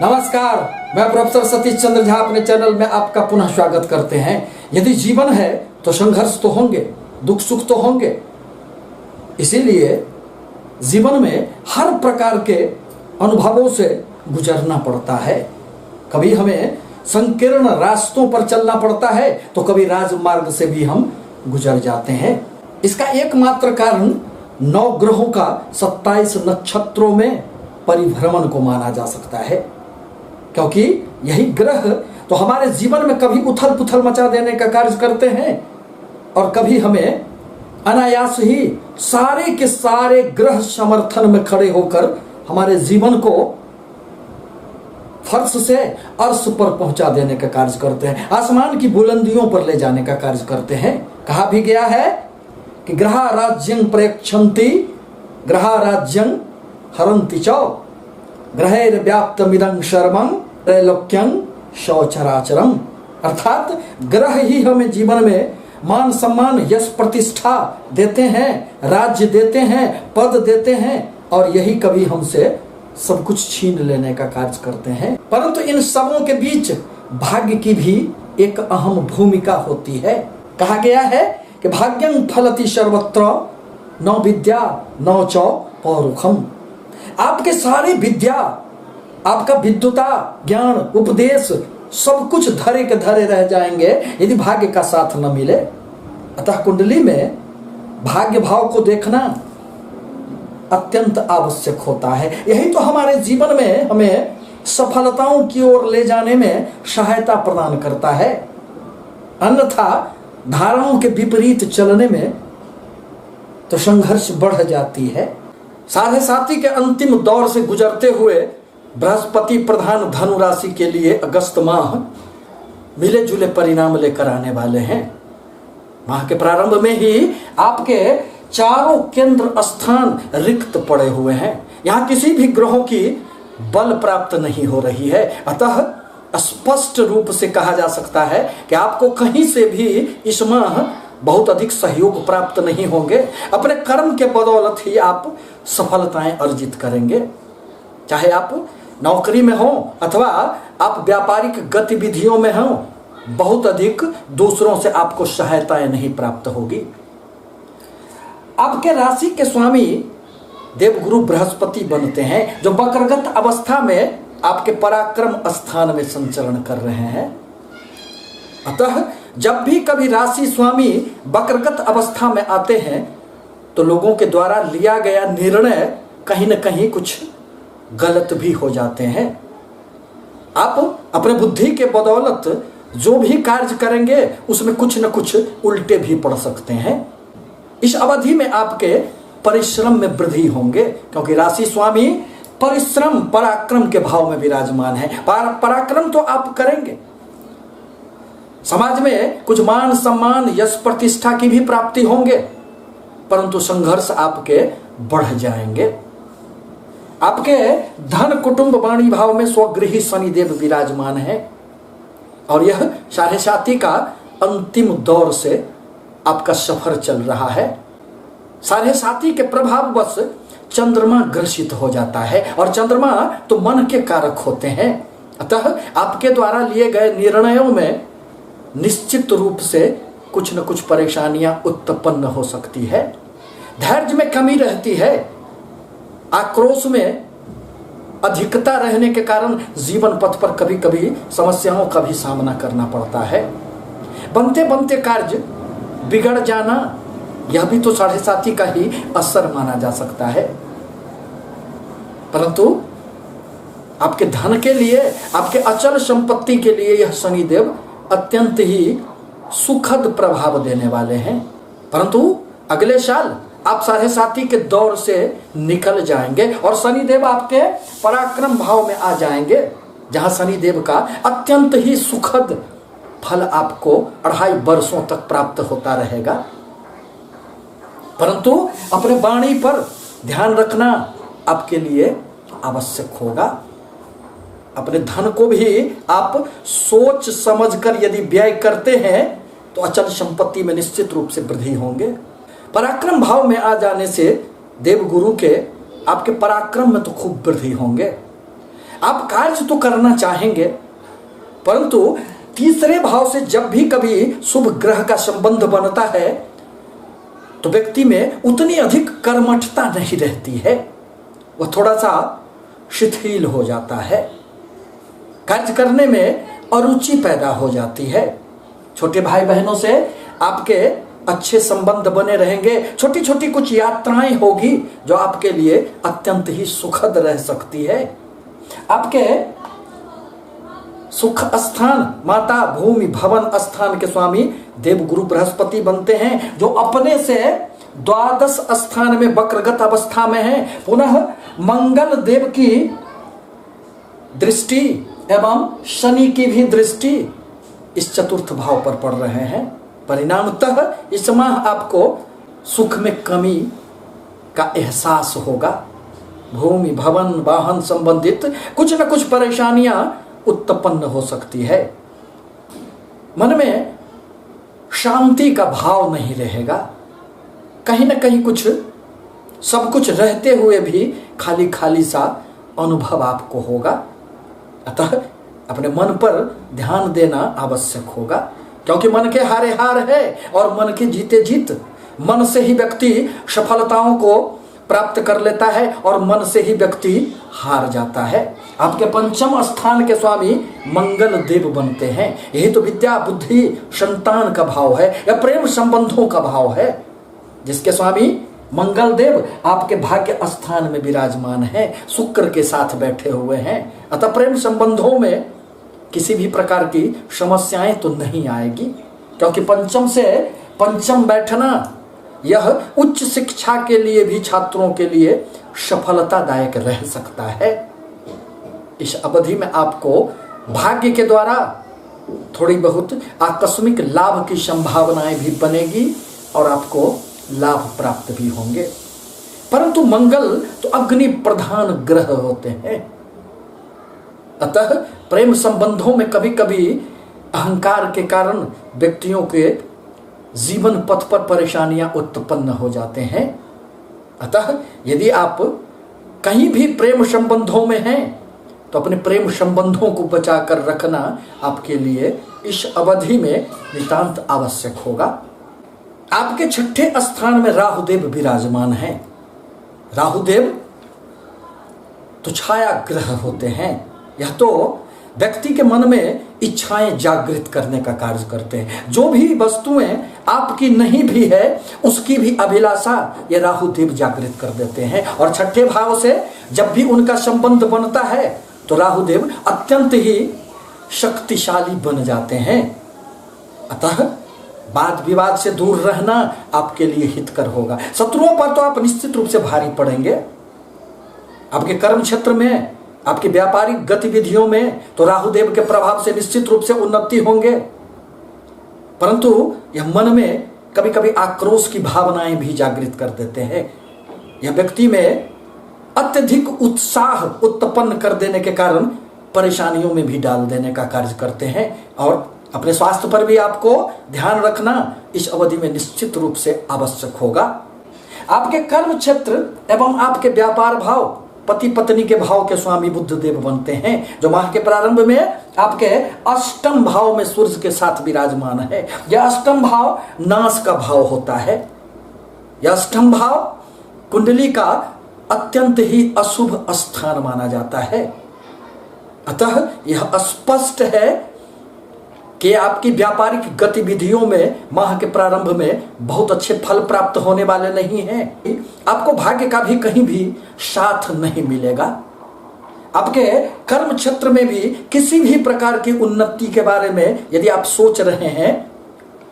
नमस्कार, मैं प्रोफेसर सतीश चंद्र झा अपने चैनल में आपका पुनः स्वागत करते हैं। यदि जीवन है तो संघर्ष तो होंगे, दुख सुख तो होंगे। इसीलिए जीवन में हर प्रकार के अनुभवों से गुजरना पड़ता है। कभी हमें संकीर्ण रास्तों पर चलना पड़ता है तो कभी राजमार्ग से भी हम गुजर जाते हैं। इसका एकमात्र कारण 9 ग्रहों का 27 नक्षत्रों में परिभ्रमण को माना जा सकता है, क्योंकि यही ग्रह तो हमारे जीवन में कभी उथल पुथल मचा देने का कार्य करते हैं और कभी हमें अनायास ही सारे के सारे ग्रह समर्थन में खड़े होकर हमारे जीवन को फर्श से अर्श पर पहुंचा देने का कार्य करते हैं, आसमान की बुलंदियों पर ले जाने का कार्य करते हैं। कहा भी गया है कि ग्रहा राज्यं प्रेक्षन्ति ग्रहा राज्यं हरन्ति च ग्रहेर व्याप्तमिदं सर्वं त्रैलोक्यं शौचराचरम। अर्थात ग्रह ही हमें जीवन में मान सम्मान यश प्रतिष्ठा देते हैं, राज्य देते हैं, पद देते हैं और यही कभी हमसे सब कुछ छीन लेने का कार्य करते हैं। परंतु इन सबों के बीच भाग्य की भी एक अहम भूमिका होती है। कहा गया है कि भाग्यं फलति सर्वत्र न विद्या न च पौरुखम। आपके सारी विद्या, आपका विद्वता, ज्ञान, उपदेश सब कुछ धरे के धरे रह जाएंगे यदि भाग्य का साथ न मिले। अतः कुंडली में भाग्य भाव को देखना अत्यंत आवश्यक होता है। यही तो हमारे जीवन में हमें सफलताओं की ओर ले जाने में सहायता प्रदान करता है। अन्यथा धाराओं के विपरीत चलने में तो संघर्ष बढ़ जाती है। साढ़े साथी के अंतिम दौर से गुजरते हुए बृहस्पति प्रधान धनु राशि के लिए अगस्त माह मिले जुले परिणाम लेकर आने वाले हैं। माह के प्रारंभ में ही आपके चारों केंद्र स्थान रिक्त पड़े हुए हैं। यहाँ किसी भी ग्रहों की बल प्राप्त नहीं हो रही है। अतः स्पष्ट रूप से कहा जा सकता है कि आपको कहीं से भी इस माह बहुत अधिक सहयोग प्राप्त नहीं होंगे। अपने कर्म के बदौलत ही आप सफलताएं अर्जित करेंगे। चाहे आप नौकरी में हो अथवा आप व्यापारिक गतिविधियों में हो, बहुत अधिक दूसरों से आपको सहायताएं नहीं प्राप्त होगी। आपके राशि के स्वामी देवगुरु बृहस्पति बनते हैं, जो वक्रगत अवस्था में आपके पराक्रम स्थान में संचरण कर रहे हैं। अतः जब भी कभी राशि स्वामी वक्रगत अवस्था में आते हैं तो लोगों के द्वारा लिया गया निर्णय कहीं न कहीं कुछ गलत भी हो जाते हैं। आप अपने बुद्धि के बदौलत जो भी कार्य करेंगे उसमें कुछ न कुछ उल्टे भी पड़ सकते हैं। इस अवधि में आपके परिश्रम में वृद्धि होंगे, क्योंकि राशि स्वामी परिश्रम पराक्रम के भाव में विराजमान है। पराक्रम तो आप करेंगे, समाज में कुछ मान सम्मान यश प्रतिष्ठा की भी प्राप्ति होंगे, परंतु संघर्ष आपके बढ़ जाएंगे। आपके धन कुटुंब वाणी भाव में स्वगृही शनिदेव विराजमान है और यह साढ़े साथी का अंतिम दौर से आपका सफर चल रहा है। साढ़े साथी के प्रभाववश चंद्रमा ग्रसित हो जाता है और चंद्रमा तो मन के कारक होते हैं। अतः आपके द्वारा लिए गए निर्णयों में निश्चित रूप से कुछ न कुछ परेशानियां उत्पन्न हो सकती है। धैर्य में कमी रहती है। आक्रोश में अधिकता रहने के कारण जीवन पथ पर कभी कभी समस्याओं का भी सामना करना पड़ता है। बनते बनते कार्य बिगड़ जाना, यह भी तो साढ़े साथी का ही असर माना जा सकता है। परंतु आपके धन के लिए, आपके अचल संपत्ति के लिए यह शनिदेव अत्यंत ही सुखद प्रभाव देने वाले हैं। परंतु अगले साल आप साढ़े साथी के दौर से निकल जाएंगे और शनिदेव आपके पराक्रम भाव में आ जाएंगे, जहां शनिदेव का अत्यंत ही सुखद फल आपको 2.5 वर्षों तक प्राप्त होता रहेगा। परंतु अपने वाणी पर ध्यान रखना आपके लिए आवश्यक होगा। अपने धन को भी आप सोच समझकर यदि व्यय करते हैं तो अचल संपत्ति में निश्चित रूप से वृद्धि होंगे। पराक्रम भाव में आ जाने से देवगुरु के आपके पराक्रम में तो खूब वृद्धि होंगे। आप कार्य तो करना चाहेंगे, परंतु तीसरे भाव से जब भी कभी शुभ ग्रह का संबंध बनता है तो व्यक्ति में उतनी अधिक कर्मठता नहीं रहती है, वह थोड़ा सा शिथिल हो जाता है, कार्य करने में अरुचि पैदा हो जाती है। छोटे भाई बहनों से आपके अच्छे संबंध बने रहेंगे, छोटी छोटी कुछ यात्राएं होगी जो आपके लिए अत्यंत ही सुखद रह सकती है। आपके सुख स्थान माता भूमि भवन स्थान के स्वामी देवगुरु बृहस्पति बनते हैं, जो अपने से द्वादश स्थान में वक्रगत अवस्था में है। पुनः मंगल देव की दृष्टि एवं शनि की भी दृष्टि इस चतुर्थ भाव पर पड़ रहे हैं। परिणामतः इस माह आपको सुख में कमी का एहसास होगा। भूमि भवन वाहन संबंधित कुछ न कुछ परेशानियां उत्पन्न हो सकती है। मन में शांति का भाव नहीं रहेगा, कहीं न कहीं कुछ सब कुछ रहते हुए भी खाली खाली सा अनुभव आपको होगा। अतः अपने मन पर ध्यान देना आवश्यक होगा, क्योंकि मन के हारे हार है और मन के जीते जीत। मन से ही व्यक्ति सफलताओं को प्राप्त कर लेता है और मन से ही व्यक्ति हार जाता है। आपके पंचम स्थान के स्वामी मंगल देव बनते हैं। यही तो विद्या बुद्धि संतान का भाव है या प्रेम संबंधों का भाव है, जिसके स्वामी मंगल देव आपके भाग्य स्थान में विराजमान है, शुक्र के साथ बैठे हुए हैं। अतः प्रेम संबंधों में किसी भी प्रकार की समस्याएं तो नहीं आएगी, क्योंकि पंचम से पंचम बैठना यह उच्च शिक्षा के लिए भी छात्रों के लिए सफलतादायक रह सकता है। इस अवधि में आपको भाग्य के द्वारा थोड़ी बहुत आकस्मिक लाभ की संभावनाएं भी बनेगी और आपको लाभ प्राप्त भी होंगे। परंतु मंगल तो अग्नि प्रधान ग्रह होते हैं, अतः प्रेम संबंधों में कभी कभी अहंकार के कारण व्यक्तियों के जीवन पथ पर परेशानियां उत्पन्न हो जाते हैं। अतः यदि आप कहीं भी प्रेम संबंधों में हैं तो अपने प्रेम संबंधों को बचा कर रखना आपके लिए इस अवधि में नितांत आवश्यक होगा। आपके छठे स्थान में राहुदेव विराजमान हैं। राहुदेव तो छाया ग्रह होते हैं। यह तो व्यक्ति के मन में इच्छाएं जागृत करने का कार्य करते हैं। जो भी वस्तुएं आपकी नहीं भी है उसकी भी अभिलाषा ये राहुदेव जागृत कर देते हैं। और छठे भाव से जब भी उनका संबंध बनता है तो राहुदेव अत्यंत ही शक्तिशाली बन जाते हैं। अतः वाद विवाद से दूर रहना आपके लिए हितकर होगा। शत्रुओं पर तो आप निश्चित रूप से भारी पड़ेंगे। आपके कर्म क्षेत्र में, आपकी व्यापारिक गतिविधियों में तो राहुदेव के प्रभाव से निश्चित रूप से उन्नति होंगे, परंतु यह मन में कभी कभी आक्रोश की भावनाएं भी जागृत कर देते हैं। यह व्यक्ति में अत्यधिक उत्साह उत्पन्न कर देने के कारण परेशानियों में भी डाल देने का कार्य करते हैं। और अपने स्वास्थ्य पर भी आपको ध्यान रखना इस अवधि में निश्चित रूप से आवश्यक होगा। आपके कर्म क्षेत्र एवं आपके व्यापार भाव पति पत्नी के भाव के स्वामी बुध देव बनते हैं, जो माह के प्रारंभ में आपके अष्टम भाव में सूर्य के साथ विराजमान है। यह अष्टम भाव नाश का भाव होता है। यह अष्टम भाव कुंडली का अत्यंत ही अशुभ स्थान माना जाता है। अतः यह स्पष्ट है कि आपकी व्यापारिक गतिविधियों में माह के प्रारंभ में बहुत अच्छे फल प्राप्त होने वाले नहीं हैं। आपको भाग्य का भी कहीं भी साथ नहीं मिलेगा। आपके कर्म क्षेत्र में भी किसी भी प्रकार की उन्नति के बारे में यदि आप सोच रहे हैं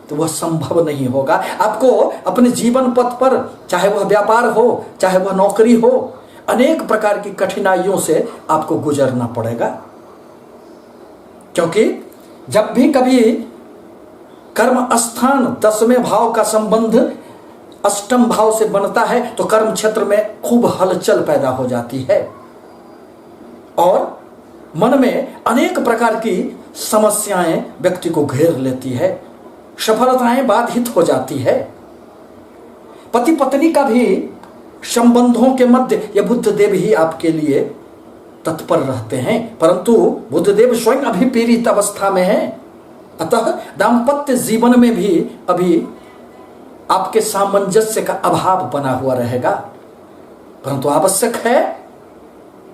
तो वह संभव नहीं होगा। आपको अपने जीवन पथ पर, चाहे वह व्यापार हो चाहे वह नौकरी हो, अनेक प्रकार की कठिनाइयों से आपको गुजरना पड़ेगा, क्योंकि जब भी कभी कर्म स्थान 10वें भाव का संबंध अष्टम भाव से बनता है तो कर्म क्षेत्र में खूब हलचल पैदा हो जाती है और मन में अनेक प्रकार की समस्याएं व्यक्ति को घेर लेती है, सफलताएं बाधित हो जाती है। पति पत्नी का भी संबंधों के मध्य यह बुध देव ही आपके लिए तत्पर रहते हैं, परंतु बुद्धदेव स्वयं अभी पीड़ित अवस्था में हैं। अतः दाम्पत्य जीवन में भी अभी आपके सामंजस्य का अभाव बना हुआ रहेगा। परंतु आवश्यक है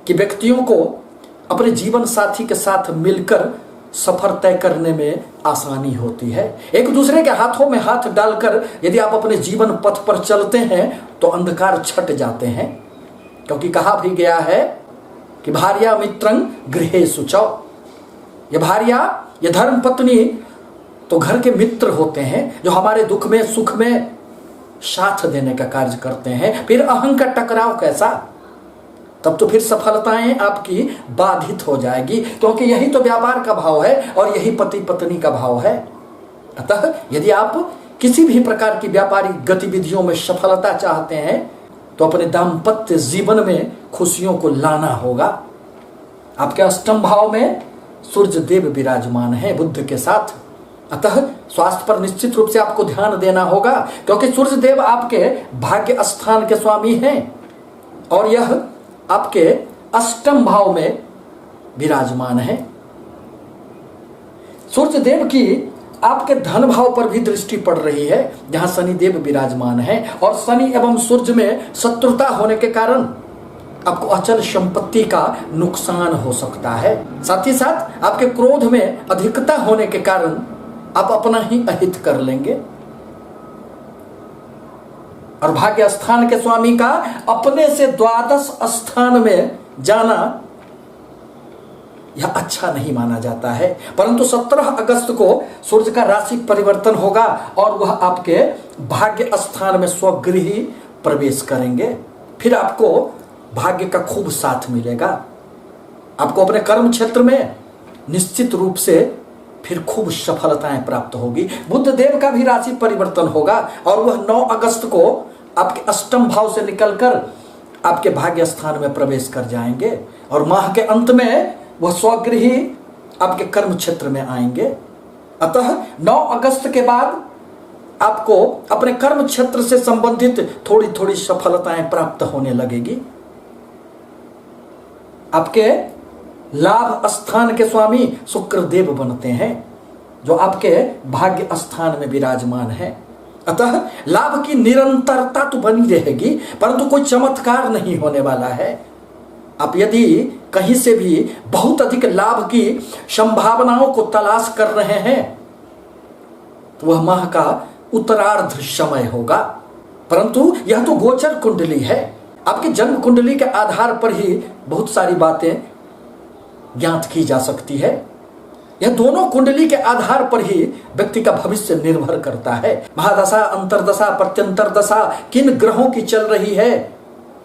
कि व्यक्तियों को अपने जीवन साथी के साथ मिलकर सफर तय करने में आसानी होती है। एक दूसरे के हाथों में हाथ डालकर यदि आप अपने जीवन पथ पर चलते हैं तो अंधकार छट जाते हैं, क्योंकि कहा भी गया है कि भार्या मित्रं गृहे शुचौ। ये भार्या, ये धर्म पत्नी तो घर के मित्र होते हैं जो हमारे दुख में सुख में साथ देने का कार्य करते हैं। फिर अहं का टकराव कैसा, तब तो फिर सफलताएं आपकी बाधित हो जाएगी, क्योंकि यही तो व्यापार का भाव है और यही पति पत्नी का भाव है। अतः यदि आप किसी भी प्रकार की व्यापारिक गतिविधियों में सफलता चाहते हैं तो अपने दाम्पत्य जीवन में खुशियों को लाना होगा। आपके अष्टम भाव में सूर्य देव विराजमान है बुध के साथ। अतः स्वास्थ्य पर निश्चित रूप से आपको ध्यान देना होगा, क्योंकि सूर्य देव आपके भाग्य स्थान के स्वामी हैं और यह आपके अष्टम भाव में विराजमान है। सूर्य देव की आपके धन भाव पर भी दृष्टि पड़ रही है, जहां शनि देव विराजमान है, और शनि एवं सूर्य में शत्रुता होने के कारण आपको अचल संपत्ति का नुकसान हो सकता है। साथ ही साथ आपके क्रोध में अधिकता होने के कारण आप अपना ही अहित कर लेंगे, और भाग्य स्थान के स्वामी का अपने से द्वादश स्थान में जाना यह अच्छा नहीं माना जाता है। परंतु 17 अगस्त को सूर्य का राशि परिवर्तन होगा और वह आपके भाग्य स्थान में स्वगृही प्रवेश करेंगे। फिर आपको भाग्य का खूब साथ मिलेगा। आपको अपने कर्म क्षेत्र में निश्चित रूप से फिर खूब सफलताएं प्राप्त होगी। बुध देव का भी राशि परिवर्तन होगा और वह 9 अगस्त को आपके अष्टम भाव से निकलकर आपके भाग्य स्थान में प्रवेश कर जाएंगे और माह के अंत में वह स्वगृही आपके कर्म क्षेत्र में आएंगे। अतः 9 अगस्त के बाद आपको अपने कर्म क्षेत्र से संबंधित थोड़ी थोड़ी सफलताएं प्राप्त होने लगेगी। आपके लाभ स्थान के स्वामी शुक्र देव बनते हैं, जो आपके भाग्य स्थान में विराजमान है। अतः लाभ की निरंतरता तो बनी रहेगी, परंतु कोई चमत्कार नहीं होने वाला है। आप यदि कहीं से भी बहुत अधिक लाभ की संभावनाओं को तलाश कर रहे हैं तो वह माह का उत्तरार्ध समय होगा। परंतु यह तो गोचर कुंडली है। आपकी जन्म कुंडली के आधार पर ही बहुत सारी बातें ज्ञात की जा सकती है। यह दोनों कुंडली के आधार पर ही व्यक्ति का भविष्य निर्भर करता है। महादशा, अंतरदशा, प्रत्यंतर दशा किन ग्रहों की चल रही है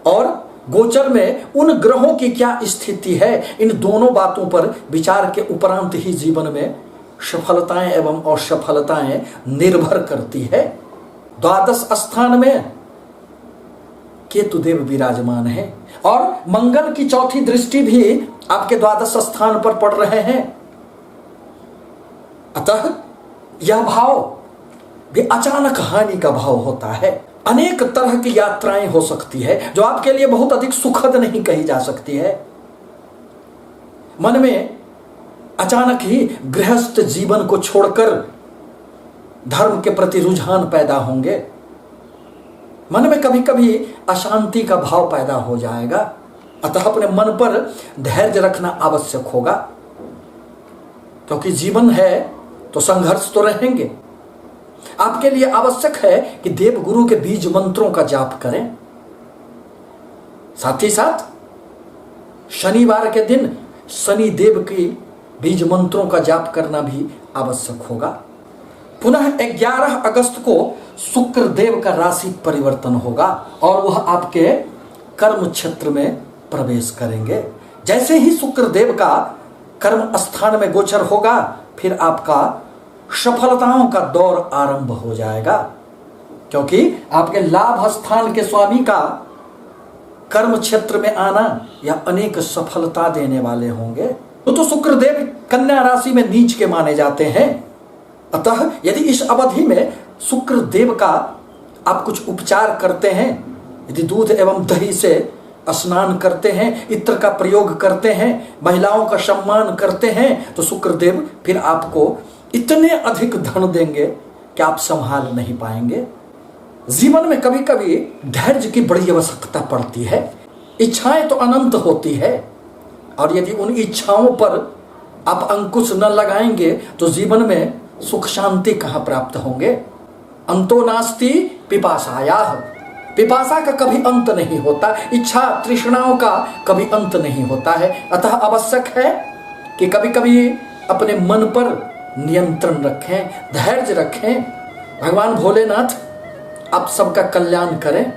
और गोचर में उन ग्रहों की क्या स्थिति है, इन दोनों बातों पर विचार के उपरांत ही जीवन में सफलताएं एवं असफलताएं निर्भर करती है। द्वादश स्थान में केतु देव विराजमान है और मंगल की चौथी दृष्टि भी आपके द्वादश स्थान पर पड़ रहे हैं। अतः यह भाव भी अचानक हानि का भाव होता है। अनेक तरह की यात्राएं हो सकती है जो आपके लिए बहुत अधिक सुखद नहीं कही जा सकती है। मन में अचानक ही गृहस्थ जीवन को छोड़कर धर्म के प्रति रुझान पैदा होंगे। मन में कभी कभी अशांति का भाव पैदा हो जाएगा। अतः अपने मन पर धैर्य रखना आवश्यक होगा, क्योंकि जीवन है तो संघर्ष तो रहेंगे। आपके लिए आवश्यक है कि देव गुरु के बीज मंत्रों का जाप करें। साथ ही साथ शनिवार के दिन शनि देव की बीज मंत्रों का जाप करना भी आवश्यक होगा। पुनः 11 अगस्त को शुक्र देव का राशि परिवर्तन होगा और वह आपके कर्म क्षेत्र में प्रवेश करेंगे। जैसे ही शुक्र देव का कर्म स्थान में गोचर होगा, फिर आपका सफलताओं का दौर आरंभ हो जाएगा, क्योंकि आपके लाभ स्थान के स्वामी का कर्म क्षेत्र में आना या अनेक सफलता देने वाले होंगे। तो शुक्रदेव कन्या राशि में नीच के माने जाते हैं। अतः यदि इस अवधि में शुक्र देव का आप कुछ उपचार करते हैं, यदि दूध एवं दही से स्नान करते हैं, इत्र का प्रयोग करते हैं, महिलाओं का सम्मान करते हैं, तो शुक्रदेव फिर आपको इतने अधिक धन देंगे कि आप संभाल नहीं पाएंगे। जीवन में कभी कभी धैर्य की बड़ी आवश्यकता पड़ती है। इच्छाएं तो अनंत होती है, और यदि उन इच्छाओं पर आप अंकुश न लगाएंगे तो जीवन में सुख शांति कहाँ प्राप्त होंगे। अंतो नास्ति पिपासायाः, पिपासा का कभी अंत नहीं होता, इच्छा तृष्णाओं का कभी अंत नहीं होता है। अतः आवश्यक है कि कभी कभी अपने मन पर नियंत्रण रखें, धैर्य रखें। भगवान भोलेनाथ आप सबका कल्याण करें।